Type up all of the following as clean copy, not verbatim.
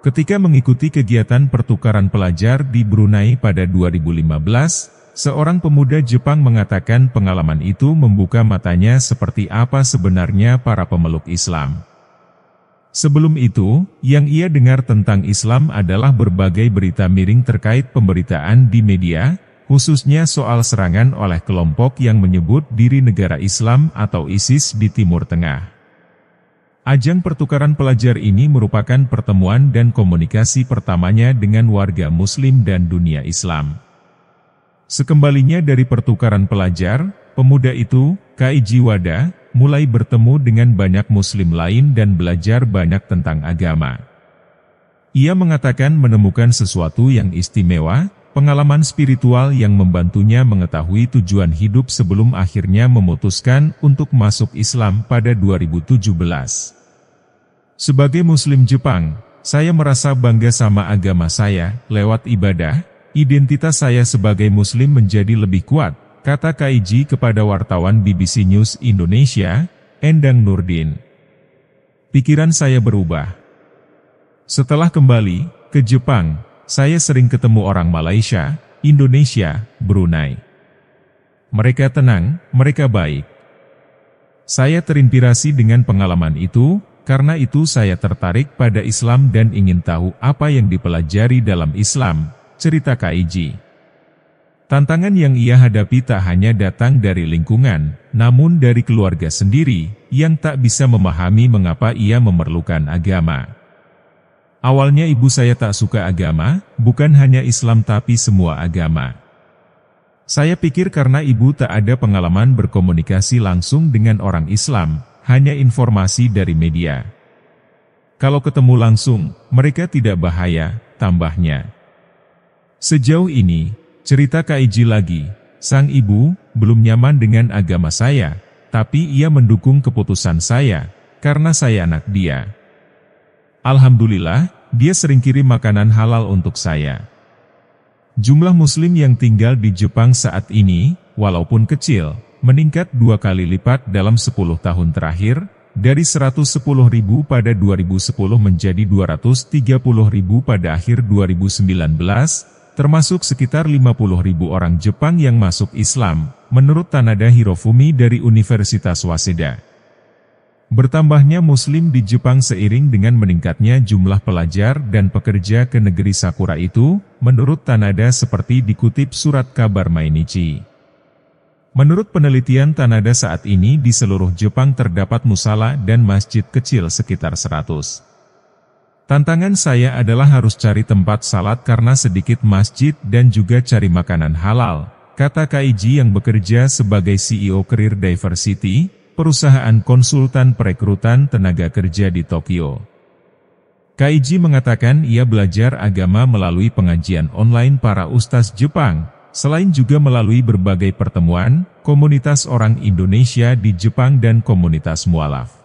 Ketika mengikuti kegiatan pertukaran pelajar di Brunei pada 2015, seorang pemuda Jepang mengatakan pengalaman itu membuka matanya seperti apa sebenarnya para pemeluk Islam. Sebelum itu, yang ia dengar tentang Islam adalah berbagai berita miring terkait pemberitaan di media, khususnya soal serangan oleh kelompok yang menyebut diri negara Islam atau ISIS di Timur Tengah. Ajang pertukaran pelajar ini merupakan pertemuan dan komunikasi pertamanya dengan warga Muslim dan dunia Islam. Sekembalinya dari pertukaran pelajar, pemuda itu, Kaiji Wada, mulai bertemu dengan banyak Muslim lain dan belajar banyak tentang agama. Ia mengatakan menemukan sesuatu yang istimewa, pengalaman spiritual yang membantunya mengetahui tujuan hidup sebelum akhirnya memutuskan untuk masuk Islam pada 2017. Sebagai Muslim Jepang, saya merasa bangga sama agama saya. Lewat ibadah, identitas saya sebagai Muslim menjadi lebih kuat, kata Kaiji kepada wartawan BBC News Indonesia, Endang Nurdin. Pikiran saya berubah. Setelah kembali ke Jepang, saya sering ketemu orang Malaysia, Indonesia, Brunei. Mereka tenang, mereka baik. Saya terinspirasi dengan pengalaman itu, karena itu saya tertarik pada Islam dan ingin tahu apa yang dipelajari dalam Islam, cerita Kaiji. Tantangan yang ia hadapi tak hanya datang dari lingkungan, namun dari keluarga sendiri, yang tak bisa memahami mengapa ia memerlukan agama. Awalnya ibu saya tak suka agama, bukan hanya Islam tapi semua agama. Saya pikir karena ibu tak ada pengalaman berkomunikasi langsung dengan orang Islam, hanya informasi dari media. Kalau ketemu langsung, mereka tidak bahaya, tambahnya. Sejauh ini, cerita Kaiji lagi, sang ibu belum nyaman dengan agama saya, tapi ia mendukung keputusan saya, karena saya anak dia. Alhamdulillah, dia sering kirim makanan halal untuk saya. Jumlah Muslim yang tinggal di Jepang saat ini, walaupun kecil, meningkat 2 kali lipat dalam 10 tahun terakhir, dari 110.000 pada 2010 menjadi 230.000 pada akhir 2019, termasuk sekitar 50.000 orang Jepang yang masuk Islam, menurut Tanada Hirofumi dari Universitas Waseda. Bertambahnya Muslim di Jepang seiring dengan meningkatnya jumlah pelajar dan pekerja ke negeri Sakura itu, menurut Tanada seperti dikutip surat kabar Mainichi. Menurut penelitian Tanada saat ini di seluruh Jepang terdapat musala dan masjid kecil sekitar 100. Tantangan saya adalah harus cari tempat salat karena sedikit masjid dan juga cari makanan halal, kata Kaiji yang bekerja sebagai CEO Career Diversity, perusahaan konsultan perekrutan tenaga kerja di Tokyo. Kaiji mengatakan ia belajar agama melalui pengajian online para ustaz Jepang, selain juga melalui berbagai pertemuan, komunitas orang Indonesia di Jepang dan komunitas mualaf.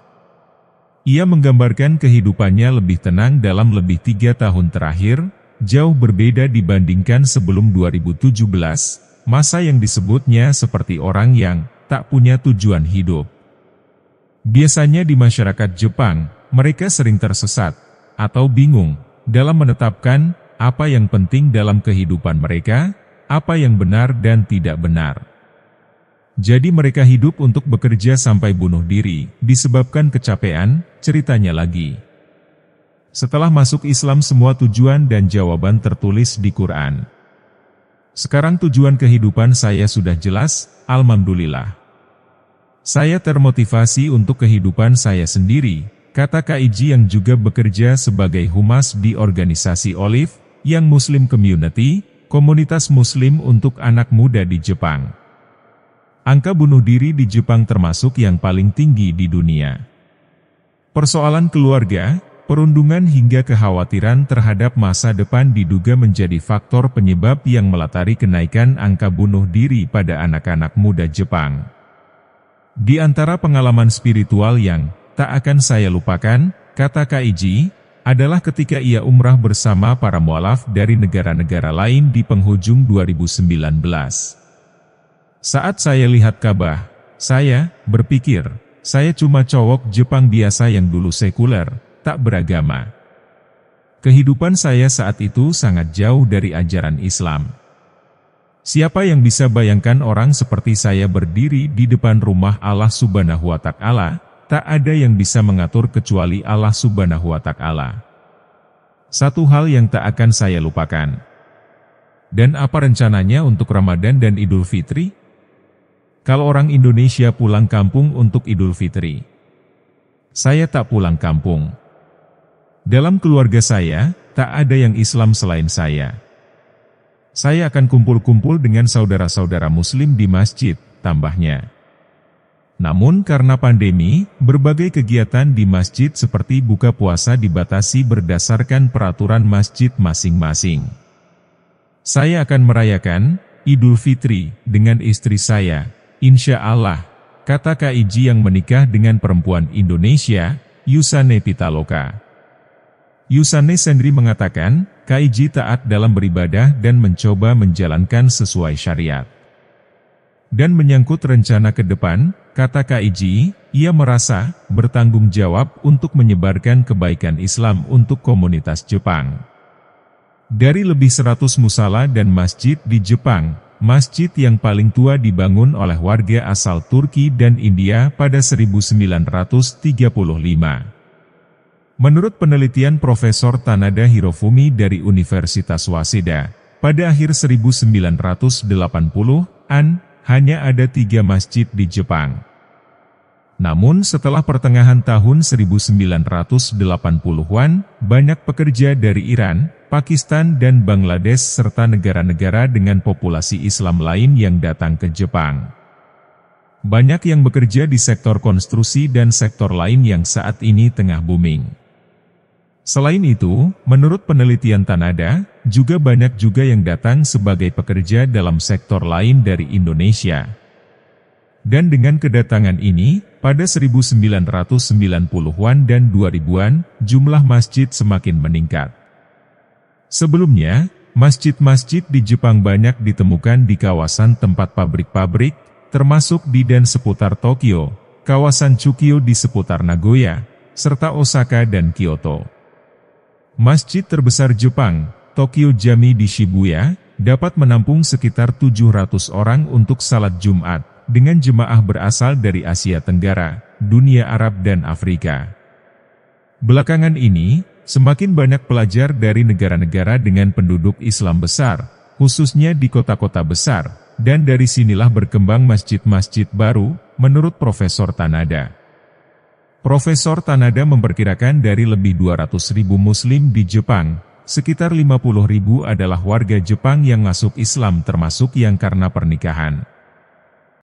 Ia menggambarkan kehidupannya lebih tenang dalam lebih 3 tahun terakhir, jauh berbeda dibandingkan sebelum 2017, masa yang disebutnya seperti orang yang tak punya tujuan hidup. Biasanya di masyarakat Jepang, mereka sering tersesat, atau bingung, dalam menetapkan apa yang penting dalam kehidupan mereka, apa yang benar dan tidak benar. Jadi mereka hidup untuk bekerja sampai bunuh diri, disebabkan kecapean, ceritanya lagi. Setelah masuk Islam semua tujuan dan jawaban tertulis di Quran. Sekarang tujuan kehidupan saya sudah jelas, alhamdulillah. Saya termotivasi untuk kehidupan saya sendiri, kata Kaiji yang juga bekerja sebagai humas di organisasi Olive, yang Muslim Community, komunitas Muslim untuk anak muda di Jepang. Angka bunuh diri di Jepang termasuk yang paling tinggi di dunia. Persoalan keluarga, perundungan hingga kekhawatiran terhadap masa depan diduga menjadi faktor penyebab yang melatari kenaikan angka bunuh diri pada anak-anak muda Jepang. Di antara pengalaman spiritual yang tak akan saya lupakan, kata Kaiji, adalah ketika ia umrah bersama para mualaf dari negara-negara lain di penghujung 2019. Saat saya lihat Ka'bah, saya berpikir, saya cuma cowok Jepang biasa yang dulu sekuler, tak beragama. Kehidupan saya saat itu sangat jauh dari ajaran Islam. Siapa yang bisa bayangkan orang seperti saya berdiri di depan rumah Allah Subhanahu wa Ta'ala? Tak ada yang bisa mengatur kecuali Allah Subhanahu wa Ta'ala. Satu hal yang tak akan saya lupakan. Dan apa rencananya untuk Ramadan dan Idul Fitri? Kalau orang Indonesia pulang kampung untuk Idul Fitri, saya tak pulang kampung. Dalam keluarga saya, tak ada yang Islam selain saya. Saya akan kumpul-kumpul dengan saudara-saudara Muslim di masjid, tambahnya. Namun karena pandemi, berbagai kegiatan di masjid seperti buka puasa dibatasi berdasarkan peraturan masjid masing-masing. Saya akan merayakan Idul Fitri dengan istri saya, insya Allah, kata Kak Iji yang menikah dengan perempuan Indonesia, Yusane Pitaloka. Yusane Sendri mengatakan, Kak Iji taat dalam beribadah dan mencoba menjalankan sesuai syariat. Dan menyangkut rencana ke depan, kata Kak Iji, ia merasa bertanggung jawab untuk menyebarkan kebaikan Islam untuk komunitas Jepang. Dari lebih 100 musala dan masjid di Jepang, masjid yang paling tua dibangun oleh warga asal Turki dan India pada 1935. Menurut penelitian Profesor Tanada Hirofumi dari Universitas Waseda, pada akhir 1980-an, hanya ada 3 masjid di Jepang. Namun setelah pertengahan tahun 1980-an, banyak pekerja dari Iran, Pakistan dan Bangladesh serta negara-negara dengan populasi Islam lain yang datang ke Jepang. Banyak yang bekerja di sektor konstruksi dan sektor lain yang saat ini tengah booming. Selain itu, menurut penelitian Tanada, juga banyak juga yang datang sebagai pekerja dalam sektor lain dari Indonesia. Dan dengan kedatangan ini, pada 1990-an dan 2000-an, jumlah masjid semakin meningkat. Sebelumnya, masjid-masjid di Jepang banyak ditemukan di kawasan tempat pabrik-pabrik, termasuk di dan seputar Tokyo, kawasan Chukyo di seputar Nagoya, serta Osaka dan Kyoto. Masjid terbesar Jepang, Tokyo Jami di Shibuya, dapat menampung sekitar 700 orang untuk salat Jumat, dengan jemaah berasal dari Asia Tenggara, dunia Arab dan Afrika. Belakangan ini, semakin banyak pelajar dari negara-negara dengan penduduk Islam besar, khususnya di kota-kota besar, dan dari sinilah berkembang masjid-masjid baru, menurut Profesor Tanada. Profesor Tanada memperkirakan dari lebih 200.000 Muslim di Jepang, sekitar 50.000 adalah warga Jepang yang masuk Islam termasuk yang karena pernikahan.